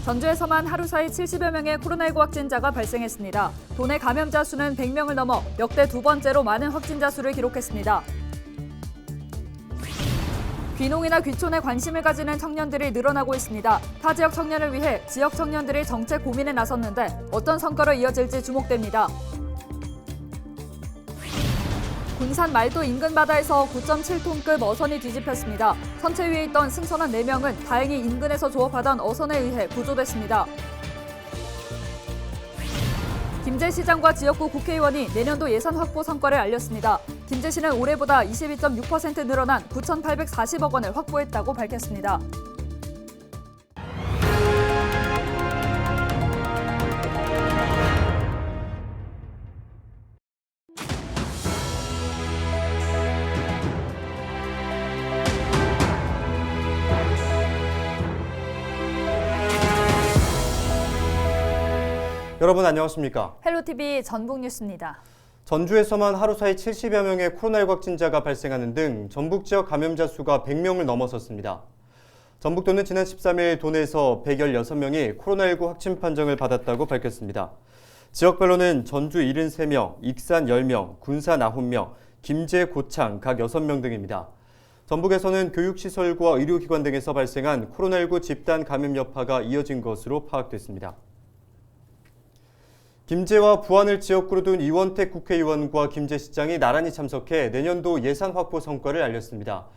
전주에서만 하루 사이 70여 명의 코로나19 확진자가 발생했습니다. 도내 감염자 수는 100명을 넘어 역대 두 번째로 많은 확진자 수를 기록했습니다. 귀농이나 귀촌에 관심을 가지는 청년들이 늘어나고 있습니다. 타 지역 청년을 위해 지역 청년들이 정책 고민에 나섰는데 어떤 성과로 이어질지 주목됩니다. 군산 말도 인근 바다에서 9.7톤급 어선이 뒤집혔습니다. 선체 위에 있던 승선원 4명은 다행히 인근에서 조업하던 어선에 의해 구조됐습니다. 김제 시장과 지역구 국회의원이 내년도 예산 확보 성과를 알렸습니다. 김제 시는 올해보다 22.6% 늘어난 9,840억 원을 확보했다고 밝혔습니다. 여러분 안녕하십니까? 헬로티비 전북뉴스입니다. 전주에서만 하루 사이 70여 명의 코로나19 확진자가 발생하는 등 전북 지역 감염자 수가 100명을 넘어섰습니다. 전북도는 지난 13일 도내에서 116명이 코로나19 확진 판정을 받았다고 밝혔습니다. 지역별로는 전주 73명, 익산 10명, 군산 9명, 김제, 고창 각 6명 등입니다. 전북에서는 교육시설과 의료기관 등에서 발생한 코로나19 집단 감염 여파가 이어진 것으로 파악됐습니다. 김제와 부안을 지역구로 둔 이원택 국회의원과 김제시장이 나란히 참석해 내년도 예산 확보 성과를 알렸습니다.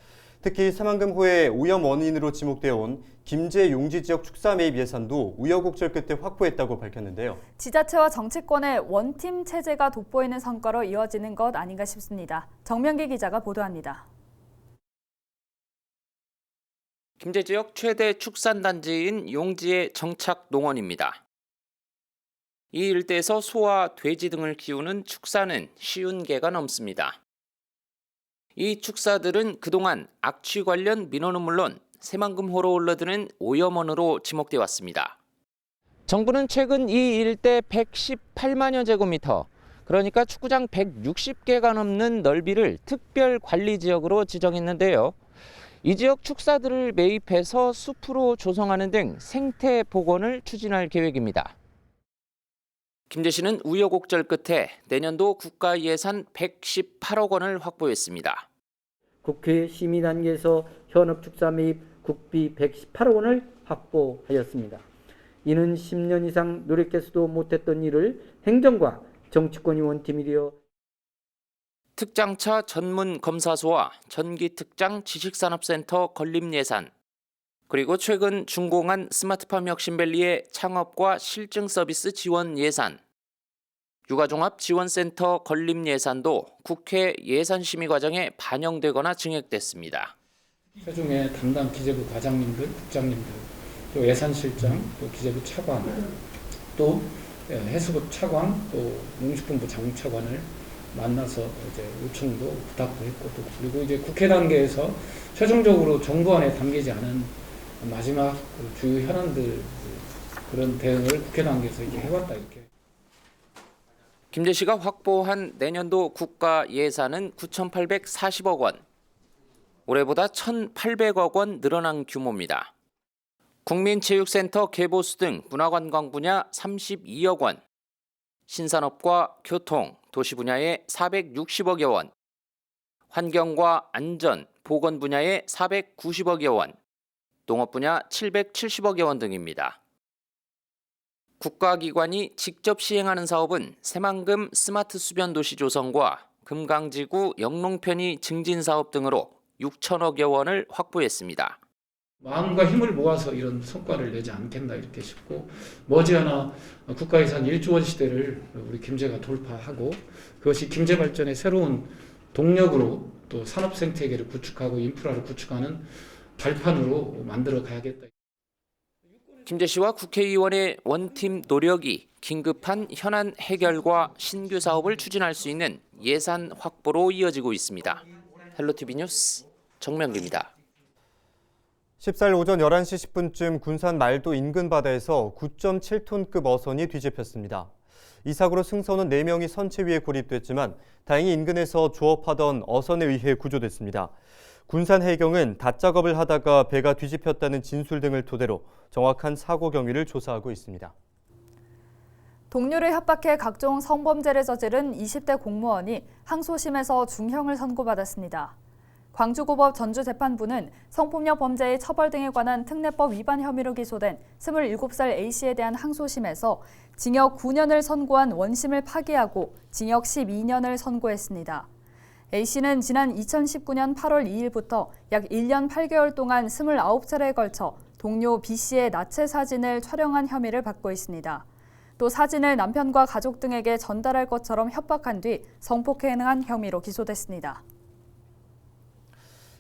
특히 새만금호의 오염 원인으로 지목되어 온 김제 용지 지역 축사 매입 예산도 우여곡절 끝에 확보했다고 밝혔는데요. 지자체와 정치권의 원팀 체제가 돋보이는 성과로 이어지는 것 아닌가 싶습니다. 정명기 기자가 보도합니다. 김제 지역 최대 축산단지인 용지의 정착 농원입니다. 이 일대에서 소와 돼지 등을 키우는 축사는 50개가 넘습니다. 이 축사들은 그동안 악취 관련 민원은 물론 새만금호로 흘러드는 오염원으로 지목돼 왔습니다. 정부는 최근 이 일대 118만여 제곱미터, 그러니까 축구장 160개가 넘는 넓이를 특별관리지역으로 지정했는데요. 이 지역 축사들을 매입해서 숲으로 조성하는 등 생태 복원을 추진할 계획입니다. 김제시는 우여곡절 끝에 내년도 국가 예산 118억 원을 확보했습니다. 국회 심의 단계에서 현업 축사 매입 국비 118억 원을 확보하였습니다. 이는 10년 이상 노력해서도 못했던 일을 행정과 정치권이 원팀이 되어 특장차 전문 검사소와 전기특장 지식산업센터 건립 예산, 그리고 최근 준공한 스마트팜 혁신밸리의 창업과 실증 서비스 지원 예산, 육아종합지원센터 건립 예산도 국회 예산심의 과정에 반영되거나 증액됐습니다. 최종의 담당 기재부 과장님들, 국장님들, 또 예산실장, 또 기재부 차관, 또 해수부 차관, 또 농식품부 장차관을 만나서 이제 요청도 부탁도 했고, 또 그리고 이제 국회 단계에서 최종적으로 정부 안에 담기지 않은 마지막 주요 현안들 그런 대응을 국회 단계에서 이렇게 해왔다 이렇게. 김제시가 확보한 내년도 국가 예산은 9,840억 원, 올해보다 1,800억 원 늘어난 규모입니다. 국민체육센터 개보수 등 문화관광 분야 32억 원, 신산업과 교통, 도시 분야에 460억여 원, 환경과 안전, 보건 분야에 490억여 원, 농업 분야 770억여 원 등입니다. 국가기관이 직접 시행하는 사업은 새만금 스마트 수변 도시 조성과 금강지구 영농편의 증진 사업 등으로 6천억여 원을 확보했습니다. 마음과 힘을 모아서 이런 성과를 내지 않겠나 이렇게 싶고, 머지않아 국가예산 1조 원 시대를 우리 김제가 돌파하고 그것이 김제 발전의 새로운 동력으로 또 산업 생태계를 구축하고 인프라를 구축하는 발판으로 만들어 가야겠다. 김제시와 국회의원의 원팀 노력이 긴급한 현안 해결과 신규 사업을 추진할 수 있는 예산 확보로 이어지고 있습니다. 헬로티비 뉴스 정명기입니다. 14일 오전 11시 10분쯤 군산 말도 인근 바다에서 9.7톤급 어선이 뒤집혔습니다. 이 사고로 승선원 4명이 선체 위에 고립됐지만 다행히 인근에서 조업하던 어선에 의해 구조됐습니다. 군산 해경은 닷작업을 하다가 배가 뒤집혔다는 진술 등을 토대로 정확한 사고 경위를 조사하고 있습니다. 동료를 협박해 각종 성범죄를 저지른 20대 공무원이 항소심에서 중형을 선고받았습니다. 광주고법 전주재판부는 성폭력 범죄의 처벌 등에 관한 특례법 위반 혐의로 기소된 27살 A씨에 대한 항소심에서 징역 9년을 선고한 원심을 파기하고 징역 12년을 선고했습니다. A씨는 지난 2019년 8월 2일부터 약 1년 8개월 동안 29차례에 걸쳐 동료 B씨의 나체 사진을 촬영한 혐의를 받고 있습니다. 또 사진을 남편과 가족 등에게 전달할 것처럼 협박한 뒤 성폭행한 혐의로 기소됐습니다.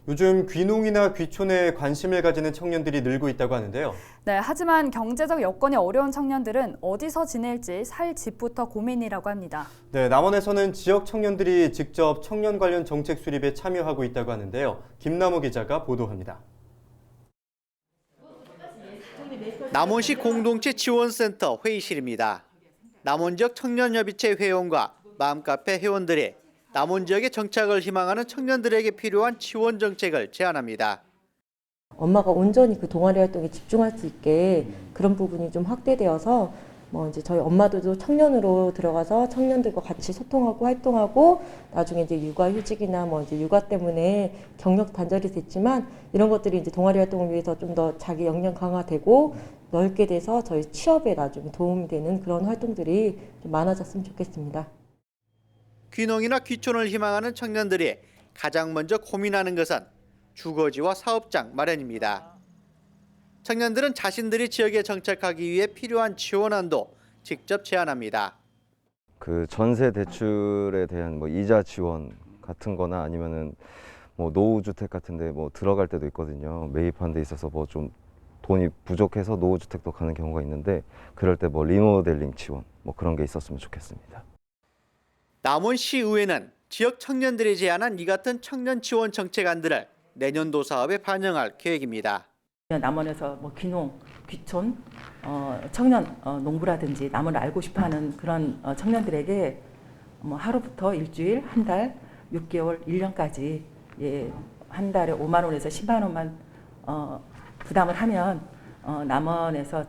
요즘 귀농이나 귀촌에 관심을 가지는 청년들이 늘고 있다고 하는데요. 네, 하지만 경제적 여건이 어려운 청년들은 어디서 지낼지 살 집부터 고민이라고 합니다. 네, 남원에서는 지역 청년들이 직접 청년 관련 정책 수립에 참여하고 있다고 하는데요. 김남호 기자가 보도합니다. 남원시 공동체 지원센터 회의실입니다. 남원 지역 청년협의체 회원과 마음카페 회원들이 남원 지역에 정착을 희망하는 청년들에게 필요한 지원 정책을 제안합니다. 엄마가 온전히 그 동아리 활동에 집중할 수 있게 그런 부분이 좀 확대되어서 이제 저희 엄마들도 청년으로 들어가서 청년들과 같이 소통하고 활동하고 나중에 이제 육아휴직이나 이제 육아 때문에 경력 단절이 됐지만 이런 것들이 이제 동아리 활동을 위해서 좀 더 자기 역량 강화되고 넓게 돼서 저희 취업에 나중에 도움이 되는 그런 활동들이 좀 많아졌으면 좋겠습니다. 귀농이나 귀촌을 희망하는 청년들이 가장 먼저 고민하는 것은 주거지와 사업장 마련입니다. 청년들은 자신들이 지역에 정착하기 위해 필요한 지원안도 직접 제안합니다. 그 전세 대출에 대한 이자 지원 같은 거나 아니면은 노후주택 같은데 들어갈 때도 있거든요. 매입하는 데 있어서 좀 돈이 부족해서 노후주택도 가는 경우가 있는데 그럴 때 리모델링 지원 그런 게 있었으면 좋겠습니다. 남원시의회는 지역 청년들이 제안한 이 같은 청년 지원 정책안들을 내년도 사업에 반영할 계획입니다. 남원에서 귀농, 귀촌, 청년 농부라든지 남원을 알고 싶어하는 그런 청년들에게 하루부터 일주일, 한 달, 6개월, 1년까지 한 달에 5만 원에서 10만 원만 부담을 하면 남원에서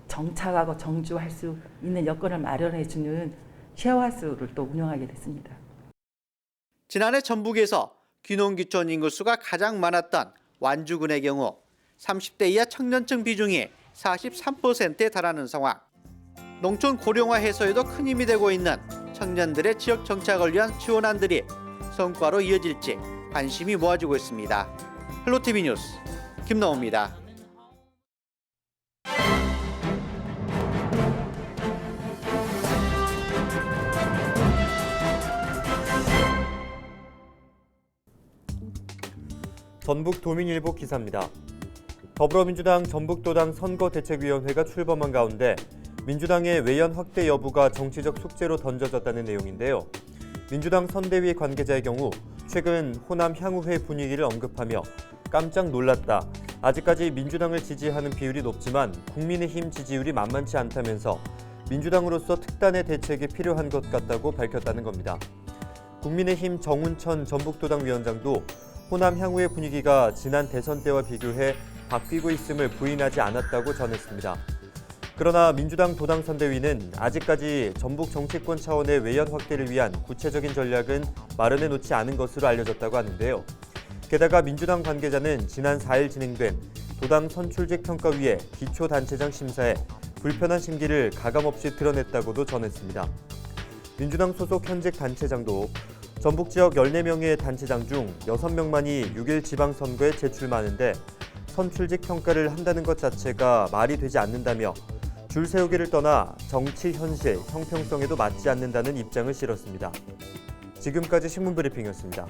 정착하고 정주할 수 있는 여건을 마련해 주는 쉐어하우스를 또 운영하게 됐습니다. 지난해 전북에서 귀농 귀촌 인구수가 가장 많았던 완주군의 경우 30대 이하 청년층 비중이 43%에 달하는 상황. 농촌 고령화 해소에도 큰 힘이 되고 있는 청년들의 지역 정착을 위한 지원안들이 성과로 이어질지 관심이 모아지고 있습니다. 헬로티비 뉴스 김나호입니다. 전북도민일보 기사입니다. 더불어민주당 전북도당 선거대책위원회가 출범한 가운데 민주당의 외연 확대 여부가 정치적 숙제로 던져졌다는 내용인데요. 민주당 선대위 관계자의 경우 최근 호남 향후회 분위기를 언급하며 깜짝 놀랐다. 아직까지 민주당을 지지하는 비율이 높지만 국민의힘 지지율이 만만치 않다면서 민주당으로서 특단의 대책이 필요한 것 같다고 밝혔다는 겁니다. 국민의힘 정운천 전북도당 위원장도 호남 향후의 분위기가 지난 대선 때와 비교해 바뀌고 있음을 부인하지 않았다고 전했습니다. 그러나 민주당 도당 선대위는 아직까지 전북 정치권 차원의 외연 확대를 위한 구체적인 전략은 마련해 놓지 않은 것으로 알려졌다고 하는데요. 게다가 민주당 관계자는 지난 4일 진행된 도당 선출직 평가위의 기초단체장 심사에 불편한 심기를 가감없이 드러냈다고도 전했습니다. 민주당 소속 현직 단체장도 전북 지역 14명의 단체장 중 6명만이 6일 지방선거에 제출하는데 선출직 평가를 한다는 것 자체가 말이 되지 않는다며 줄 세우기를 떠나 정치 현실, 형평성에도 맞지 않는다는 입장을 실었습니다. 지금까지 신문브리핑이었습니다.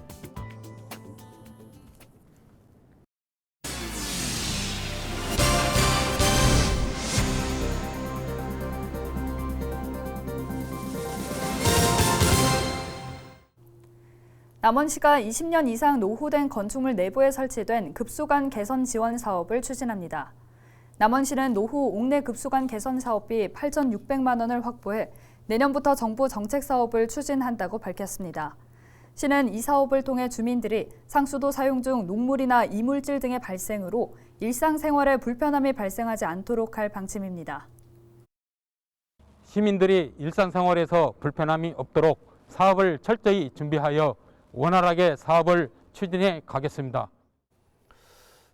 남원시가 20년 이상 노후된 건축물 내부에 설치된 급수관 개선 지원 사업을 추진합니다. 남원시는 노후 옥내 급수관 개선 사업비 8,600만 원을 확보해 내년부터 정부 정책 사업을 추진한다고 밝혔습니다. 시는 이 사업을 통해 주민들이 상수도 사용 중 녹물이나 이물질 등의 발생으로 일상생활에 불편함이 발생하지 않도록 할 방침입니다. 시민들이 일상생활에서 불편함이 없도록 사업을 철저히 준비하여 원활하게 사업을 추진해 가겠습니다.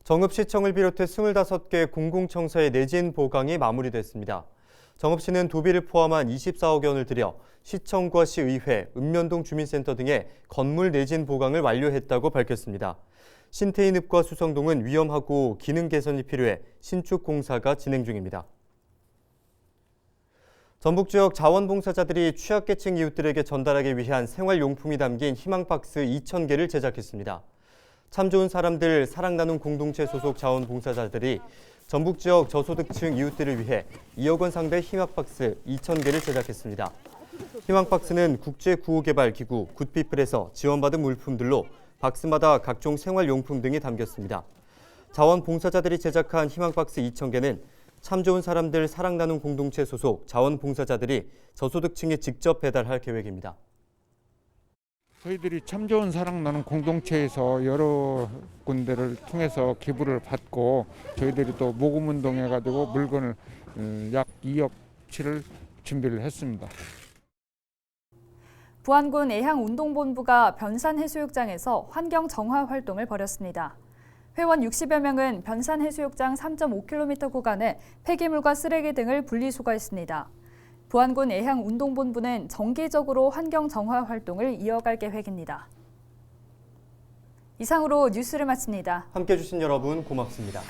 정읍시청을 비롯해 25개 공공청사의 내진 보강이 마무리됐습니다. 정읍시는 도비를 포함한 24억 원을 들여 시청과 시의회, 읍면동 주민센터 등의 건물 내진 보강을 완료했다고 밝혔습니다. 신태인읍과 수성동은 위험하고 기능 개선이 필요해 신축 공사가 진행 중입니다. 전북 지역 자원봉사자들이 취약계층 이웃들에게 전달하기 위한 생활용품이 담긴 희망박스 2,000개를 제작했습니다. 참 좋은 사람들 사랑 나눔 공동체 소속 자원봉사자들이 전북 지역 저소득층 이웃들을 위해 2억 원 상대 희망박스 2,000개를 제작했습니다. 희망박스는 국제구호개발기구 굿피플에서 지원받은 물품들로 박스마다 각종 생활용품 등이 담겼습니다. 자원봉사자들이 제작한 희망박스 2,000개는 참 좋은 사람들 사랑 나눔 공동체 소속 자원봉사자들이 저소득층에 직접 배달할 계획입니다. 저희들이 참 좋은 사랑 나눔 공동체에서 여러 군데를 통해서 기부를 받고 저희들이 또 모금운동해가지고 물건을 약 2억치를 준비를 했습니다. 부안군 애향운동본부가 변산해수욕장에서 환경 정화 활동을 벌였습니다. 회원 60여 명은 변산해수욕장 3.5km 구간에 폐기물과 쓰레기 등을 분리수거했습니다. 부안군 애향운동본부는 정기적으로 환경 정화 활동을 이어갈 계획입니다. 이상으로 뉴스를 마칩니다. 함께해 주신 여러분 고맙습니다.